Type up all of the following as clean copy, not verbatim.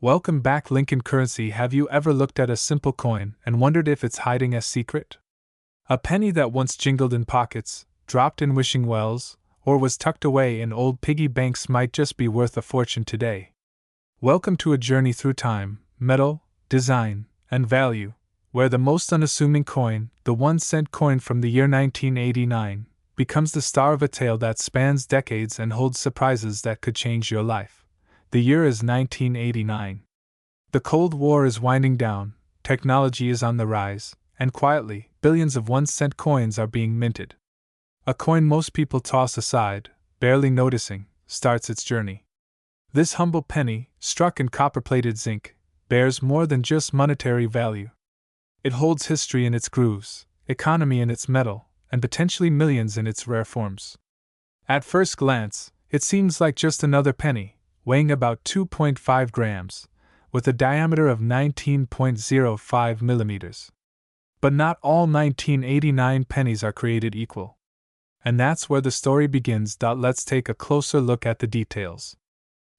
Welcome back, Lincoln Currency. Have you ever looked at a simple coin and wondered if it's hiding a secret? A penny that once jingled in pockets, dropped in wishing wells, or was tucked away in old piggy banks might just be worth a fortune today. Welcome to a journey through time, metal, design, and value, where the most unassuming coin, the 1-cent coin from the year 1989, becomes the star of a tale that spans decades and holds surprises that could change your life. The year is 1989. The Cold War is winding down, technology is on the rise, and quietly, billions of 1-cent coins are being minted. A coin most people toss aside, barely noticing, starts its journey. This humble penny, struck in copper-plated zinc, bears more than just monetary value. It holds history in its grooves, economy in its metal, and potentially millions in its rare forms. At first glance, it seems like just another penny, weighing about 2.5 grams, with a diameter of 19.05 millimeters. But not all 1989 pennies are created equal. And that's where the story begins. Let's take a closer look at the details.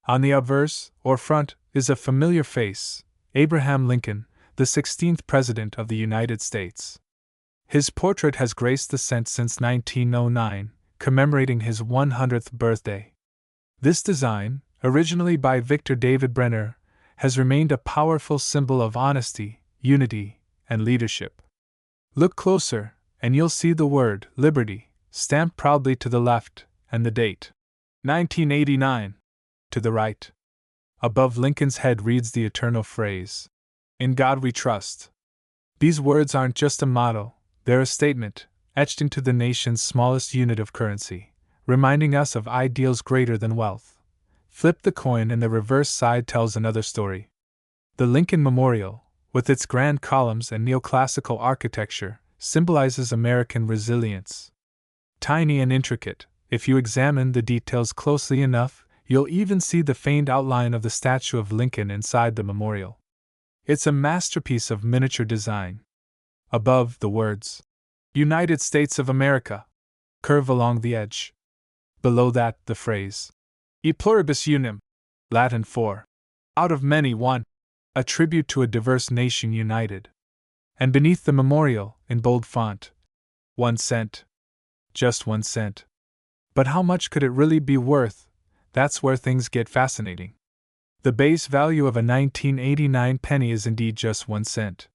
On the obverse, or front, is a familiar face, Abraham Lincoln, the 16th President of the United States. His portrait has graced the cent since 1909, commemorating his 100th birthday. This design, originally by Victor David Brenner, has remained a powerful symbol of honesty, unity, and leadership. Look closer, and you'll see the word liberty stamped proudly to the left, and the date 1989 to the right. Above Lincoln's head reads the eternal phrase, "In God we trust." These words aren't just a motto, they're a statement, etched into the nation's smallest unit of currency, reminding us of ideals greater than wealth. Flip the coin and the reverse side tells another story. The Lincoln Memorial, with its grand columns and neoclassical architecture, symbolizes American resilience. Tiny and intricate, if you examine the details closely enough, you'll even see the faint outline of the statue of Lincoln inside the memorial. It's a masterpiece of miniature design. Above, the words, "United States of America," curve along the edge. Below that, the phrase, "E pluribus unum," Latin for, "out of many one," a tribute to a diverse nation united. And beneath the memorial, in bold font, 1 cent. Just 1 cent. But how much could it really be worth? That's where things get fascinating. The base value of a 1989 penny is indeed just 1 cent.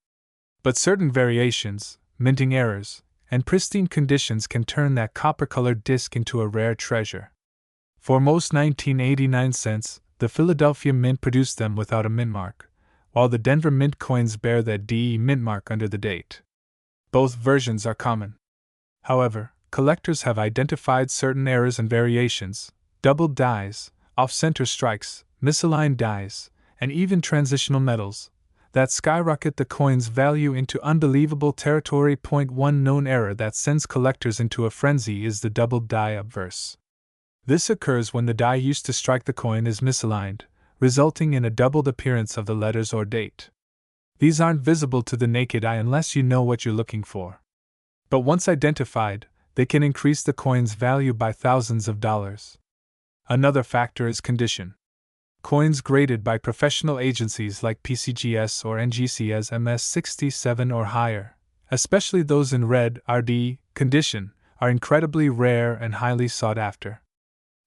But certain variations, minting errors, and pristine conditions can turn that copper-colored disc into a rare treasure. For most 1989 cents, the Philadelphia Mint produced them without a mint mark, while the Denver Mint coins bear that DE mint mark under the date. Both versions are common. However, collectors have identified certain errors and variations, doubled dies, off-center strikes, misaligned dies, and even transitional metals, that skyrocket the coin's value into unbelievable territory. One known error that sends collectors into a frenzy is the doubled die upverse. This occurs when the die used to strike the coin is misaligned, resulting in a doubled appearance of the letters or date. These aren't visible to the naked eye unless you know what you're looking for. But once identified, they can increase the coin's value by thousands of dollars. Another factor is condition. Coins graded by professional agencies like PCGS or NGC as MS67 or higher, especially those in red RD condition, are incredibly rare and highly sought after.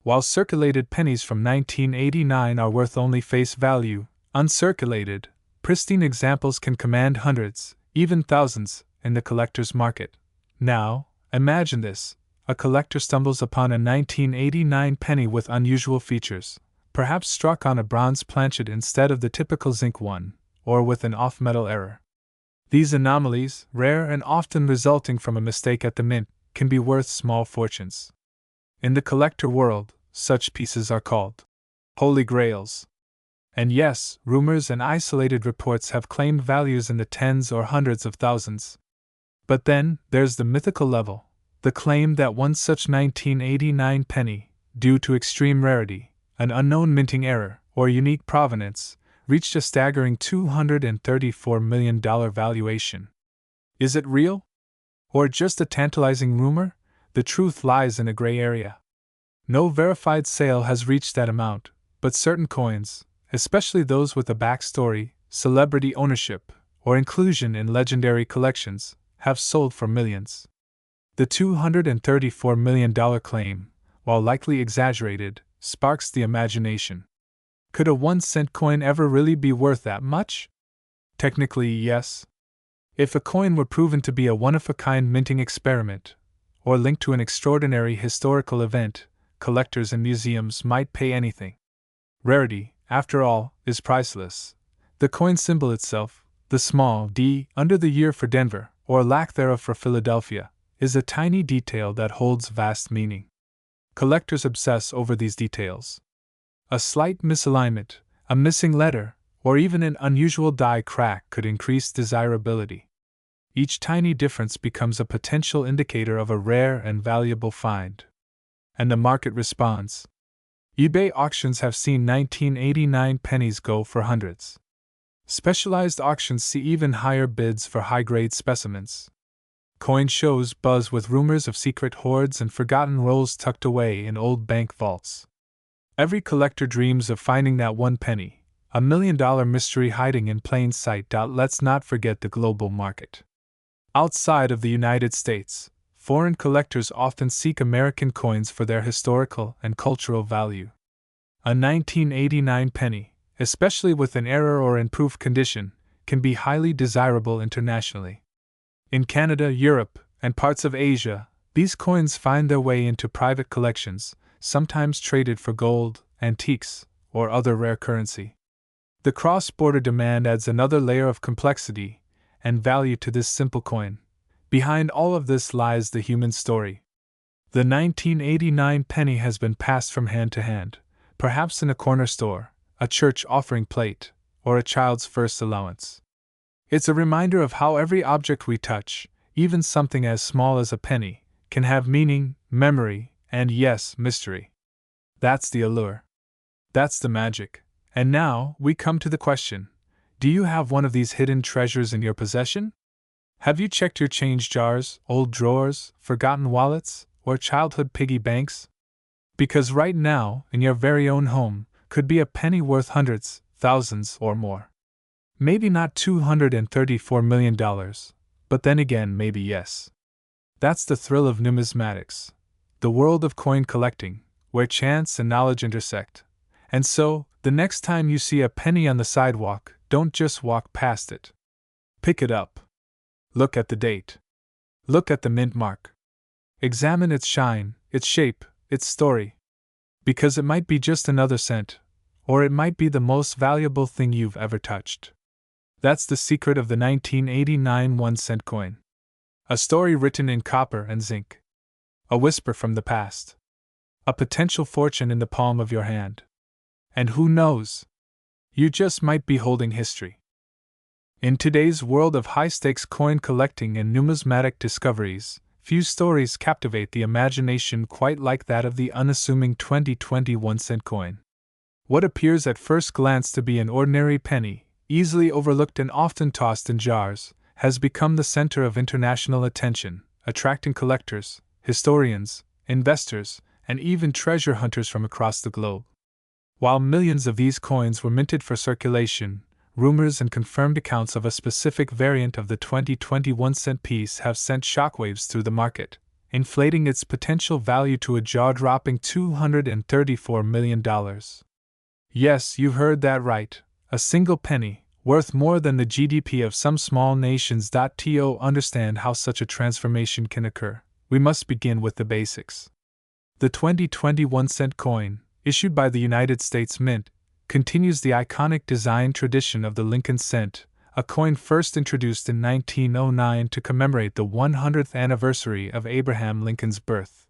While circulated pennies from 1989 are worth only face value, uncirculated, pristine examples can command hundreds, even thousands, in the collector's market. Now, imagine this: a collector stumbles upon a 1989 penny with unusual features, perhaps struck on a bronze planchet instead of the typical zinc one, or with an off-metal error. These anomalies, rare and often resulting from a mistake at the mint, can be worth small fortunes. In the collector world, such pieces are called Holy Grails. And yes, rumors and isolated reports have claimed values in the tens or hundreds of thousands. But then, there's the mythical level, the claim that one such 1989 penny, due to extreme rarity, an unknown minting error, or unique provenance, reached a staggering $234 million valuation. Is it real? Or just a tantalizing rumor? The truth lies in a gray area. No verified sale has reached that amount, but certain coins, especially those with a backstory, celebrity ownership, or inclusion in legendary collections, have sold for millions. The $234 million claim, while likely exaggerated, sparks the imagination. Could a 1-cent coin ever really be worth that much? Technically, yes. If a coin were proven to be a one-of-a-kind minting experiment, or linked to an extraordinary historical event, collectors and museums might pay anything. Rarity, after all, is priceless. The coin symbol itself, the small d under the year for Denver, or lack thereof for Philadelphia, is a tiny detail that holds vast meaning. Collectors obsess over these details. A slight misalignment, a missing letter, or even an unusual die crack could increase desirability. Each tiny difference becomes a potential indicator of a rare and valuable find. And the market responds. eBay auctions have seen 1989 pennies go for hundreds. Specialized auctions see even higher bids for high-grade specimens. Coin shows buzz with rumors of secret hoards and forgotten rolls tucked away in old bank vaults. Every collector dreams of finding that one penny, a $1 million mystery hiding in plain sight. Let's not forget the global market. Outside of the United States, foreign collectors often seek American coins for their historical and cultural value. A 1989 penny, especially with an error or improved condition, can be highly desirable internationally. In Canada, Europe, and parts of Asia, these coins find their way into private collections, sometimes traded for gold, antiques, or other rare currency. The cross-border demand adds another layer of complexity and value to this simple coin. Behind all of this lies the human story. The 1989 penny has been passed from hand to hand, perhaps in a corner store, a church offering plate, or a child's first allowance. It's a reminder of how every object we touch, even something as small as a penny, can have meaning, memory, and yes, mystery. That's the allure. That's the magic. And now, we come to the question: do you have one of these hidden treasures in your possession? Have you checked your change jars, old drawers, forgotten wallets, or childhood piggy banks? Because right now, in your very own home, could be a penny worth hundreds, thousands, or more. Maybe not $234 million, but then again, maybe yes. That's the thrill of numismatics, the world of coin collecting, where chance and knowledge intersect. And so, the next time you see a penny on the sidewalk, don't just walk past it. Pick it up. Look at the date. Look at the mint mark. Examine its shine, its shape, its story. Because it might be just another cent, or it might be the most valuable thing you've ever touched. That's the secret of the 1989 1-cent coin. A story written in copper and zinc. A whisper from the past. A potential fortune in the palm of your hand. And who knows? You just might be holding history. In today's world of high-stakes coin collecting and numismatic discoveries, few stories captivate the imagination quite like that of the unassuming 2020 1-cent coin. What appears at first glance to be an ordinary penny, easily overlooked and often tossed in jars, has become the center of international attention, attracting collectors, historians, investors, and even treasure hunters from across the globe. While millions of these coins were minted for circulation, rumors and confirmed accounts of a specific variant of the 2020 1-cent piece have sent shockwaves through the market, inflating its potential value to a jaw-dropping $234 million. Yes, you've heard that right, a single penny, worth more than the GDP of some small nations. To understand how such a transformation can occur, we must begin with the basics. The 2020 1-cent coin, issued by the United States Mint, continues the iconic design tradition of the Lincoln cent, a coin first introduced in 1909 to commemorate the 100th anniversary of Abraham Lincoln's birth.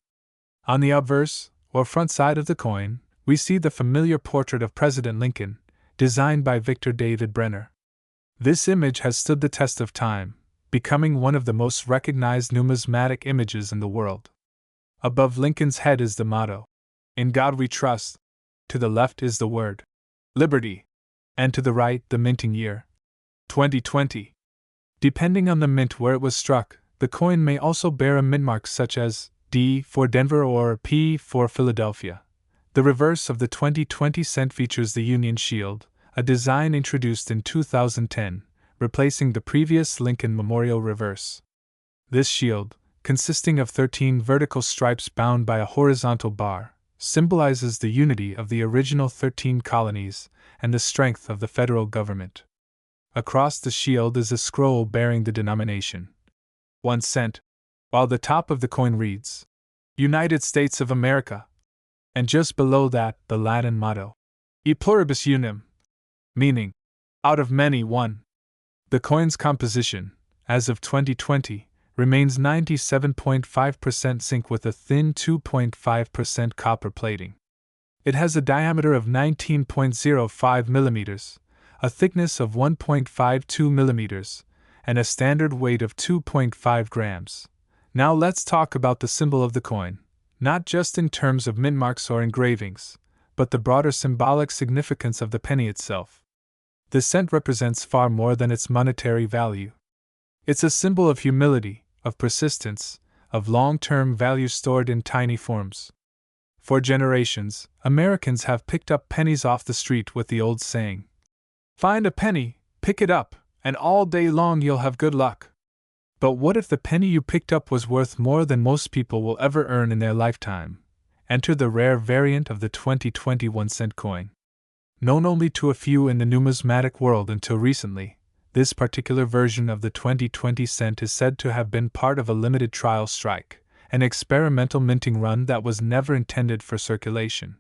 On the obverse, or front side of the coin, we see the familiar portrait of President Lincoln, designed by Victor David Brenner. This image has stood the test of time, becoming one of the most recognized numismatic images in the world. Above Lincoln's head is the motto, "In God We Trust." To the left is the word, "Liberty," and to the right the minting year, 2020. Depending on the mint where it was struck, the coin may also bear a mint mark such as D for Denver or P for Philadelphia. The reverse of the 2020 cent features the Union Shield, a design introduced in 2010, replacing the previous Lincoln Memorial reverse. This shield, consisting of 13 vertical stripes bound by a horizontal bar, symbolizes the unity of the original 13 colonies and the strength of the federal government. Across the shield is a scroll bearing the denomination 1 cent, while the top of the coin reads, United States of America, and just below that the Latin motto, E pluribus unum, meaning, out of many one. The coin's composition, as of 2020, remains 97.5% zinc with a thin 2.5% copper plating. It has a diameter of 19.05 mm, a thickness of 1.52 mm, and a standard weight of 2.5 grams. Now let's talk about the symbol of the coin, not just in terms of mint marks or engravings, but the broader symbolic significance of the penny itself. The cent represents far more than its monetary value. It's a symbol of humility, of persistence, of long-term value stored in tiny forms. For generations, Americans have picked up pennies off the street with the old saying, find a penny, pick it up, and all day long you'll have good luck. But what if the penny you picked up was worth more than most people will ever earn in their lifetime? Enter the rare variant of the 2021 cent coin. Known only to a few in the numismatic world until recently, this particular version of the 2020 cent is said to have been part of a limited trial strike, an experimental minting run that was never intended for circulation.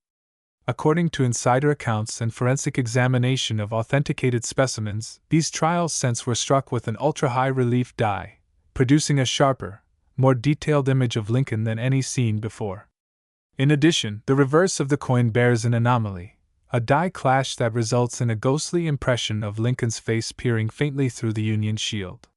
According to insider accounts and forensic examination of authenticated specimens, these trial cents were struck with an ultra-high relief die, producing a sharper, more detailed image of Lincoln than any seen before. In addition, the reverse of the coin bears an anomaly, a die clash that results in a ghostly impression of Lincoln's face peering faintly through the Union shield.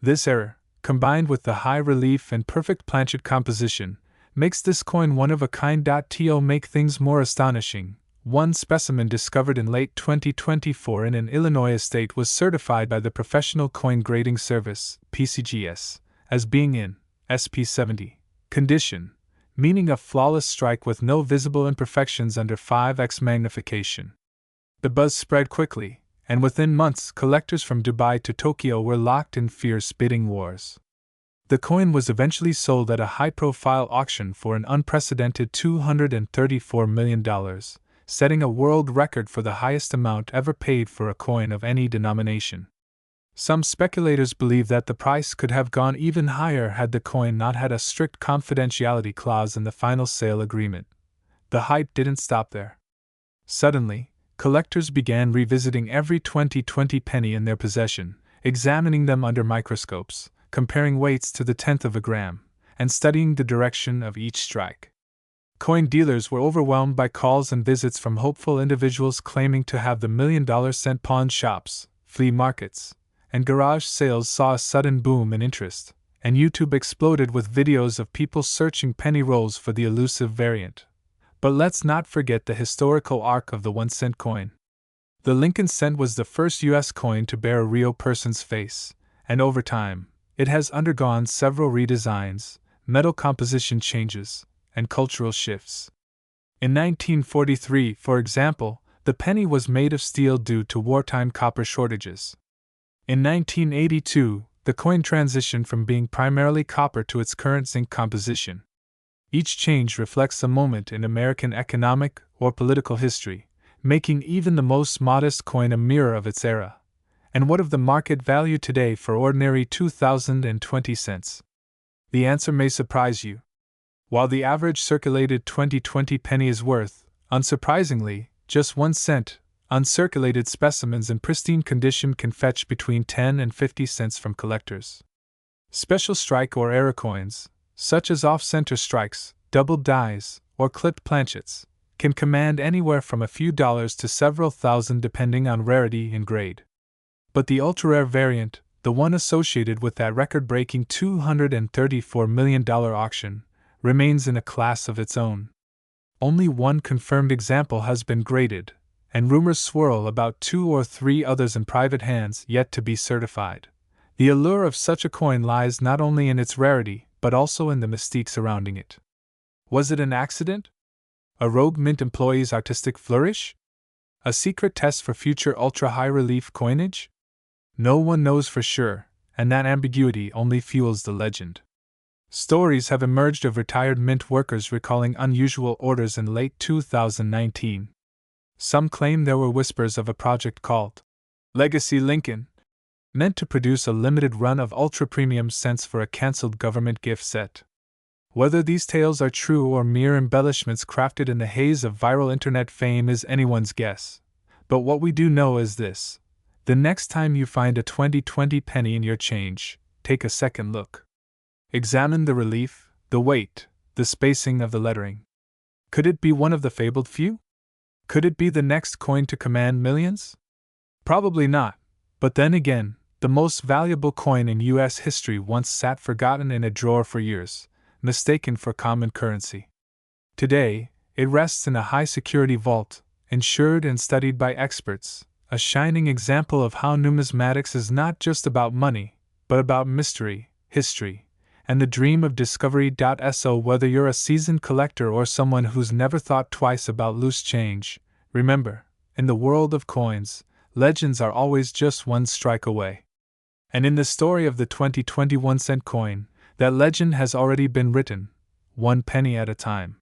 This error, combined with the high relief and perfect planchet composition, makes this coin one of a kind. To make things more astonishing, one specimen discovered in late 2024 in an Illinois estate was certified by the Professional Coin Grading Service (PCGS) as being in SP70 condition, meaning a flawless strike with no visible imperfections under 5x magnification. The buzz spread quickly, and within months collectors from Dubai to Tokyo were locked in fierce bidding wars. The coin was eventually sold at a high-profile auction for an unprecedented $234 million, setting a world record for the highest amount ever paid for a coin of any denomination. Some speculators believe that the price could have gone even higher had the coin not had a strict confidentiality clause in the final sale agreement. The hype didn't stop there. Suddenly, collectors began revisiting every 2020 penny in their possession, examining them under microscopes, comparing weights to the tenth of a gram, and studying the direction of each strike. Coin dealers were overwhelmed by calls and visits from hopeful individuals claiming to have the $1 million cent pawn shops, flea markets, and garage sales saw a sudden boom in interest, and YouTube exploded with videos of people searching penny rolls for the elusive variant. But let's not forget the historical arc of the 1 cent coin. The Lincoln cent was the first U.S. coin to bear a real person's face, and over time, it has undergone several redesigns, metal composition changes, and cultural shifts. In 1943, for example, the penny was made of steel due to wartime copper shortages. In 1982, the coin transitioned from being primarily copper to its current zinc composition. Each change reflects a moment in American economic or political history, making even the most modest coin a mirror of its era. And what of the market value today for ordinary 2020 cents? The answer may surprise you. While the average circulated 2020 penny is worth, unsurprisingly, just 1 cent, uncirculated specimens in pristine condition can fetch between 10 and 50 cents from collectors. Special strike or error coins, such as off-center strikes, doubled dies, or clipped planchets, can command anywhere from a few dollars to several thousand depending on rarity and grade. But the ultra-rare variant, the one associated with that record-breaking $234 million auction, remains in a class of its own. Only one confirmed example has been graded, and rumors swirl about 2 or 3 others in private hands yet to be certified. The allure of such a coin lies not only in its rarity, but also in the mystique surrounding it. Was it an accident? A rogue mint employee's artistic flourish? A secret test for future ultra-high relief coinage? No one knows for sure, and that ambiguity only fuels the legend. Stories have emerged of retired mint workers recalling unusual orders in late 2019. Some claim there were whispers of a project called Legacy Lincoln, meant to produce a limited run of ultra-premium cents for a cancelled government gift set. Whether these tales are true or mere embellishments crafted in the haze of viral internet fame is anyone's guess. But what we do know is this: the next time you find a 2020 penny in your change, take a second look. Examine the relief, the weight, the spacing of the lettering. Could it be one of the fabled few? Could it be the next coin to command millions? Probably not, but then again, the most valuable coin in U.S. history once sat forgotten in a drawer for years, mistaken for common currency. Today, it rests in a high-security vault, insured and studied by experts, a shining example of how numismatics is not just about money, but about mystery, history, and the dream of discovery. So whether you're a seasoned collector or someone who's never thought twice about loose change, remember, in the world of coins, legends are always just one strike away. And in the story of the 2021 cent coin, that legend has already been written, one penny at a time.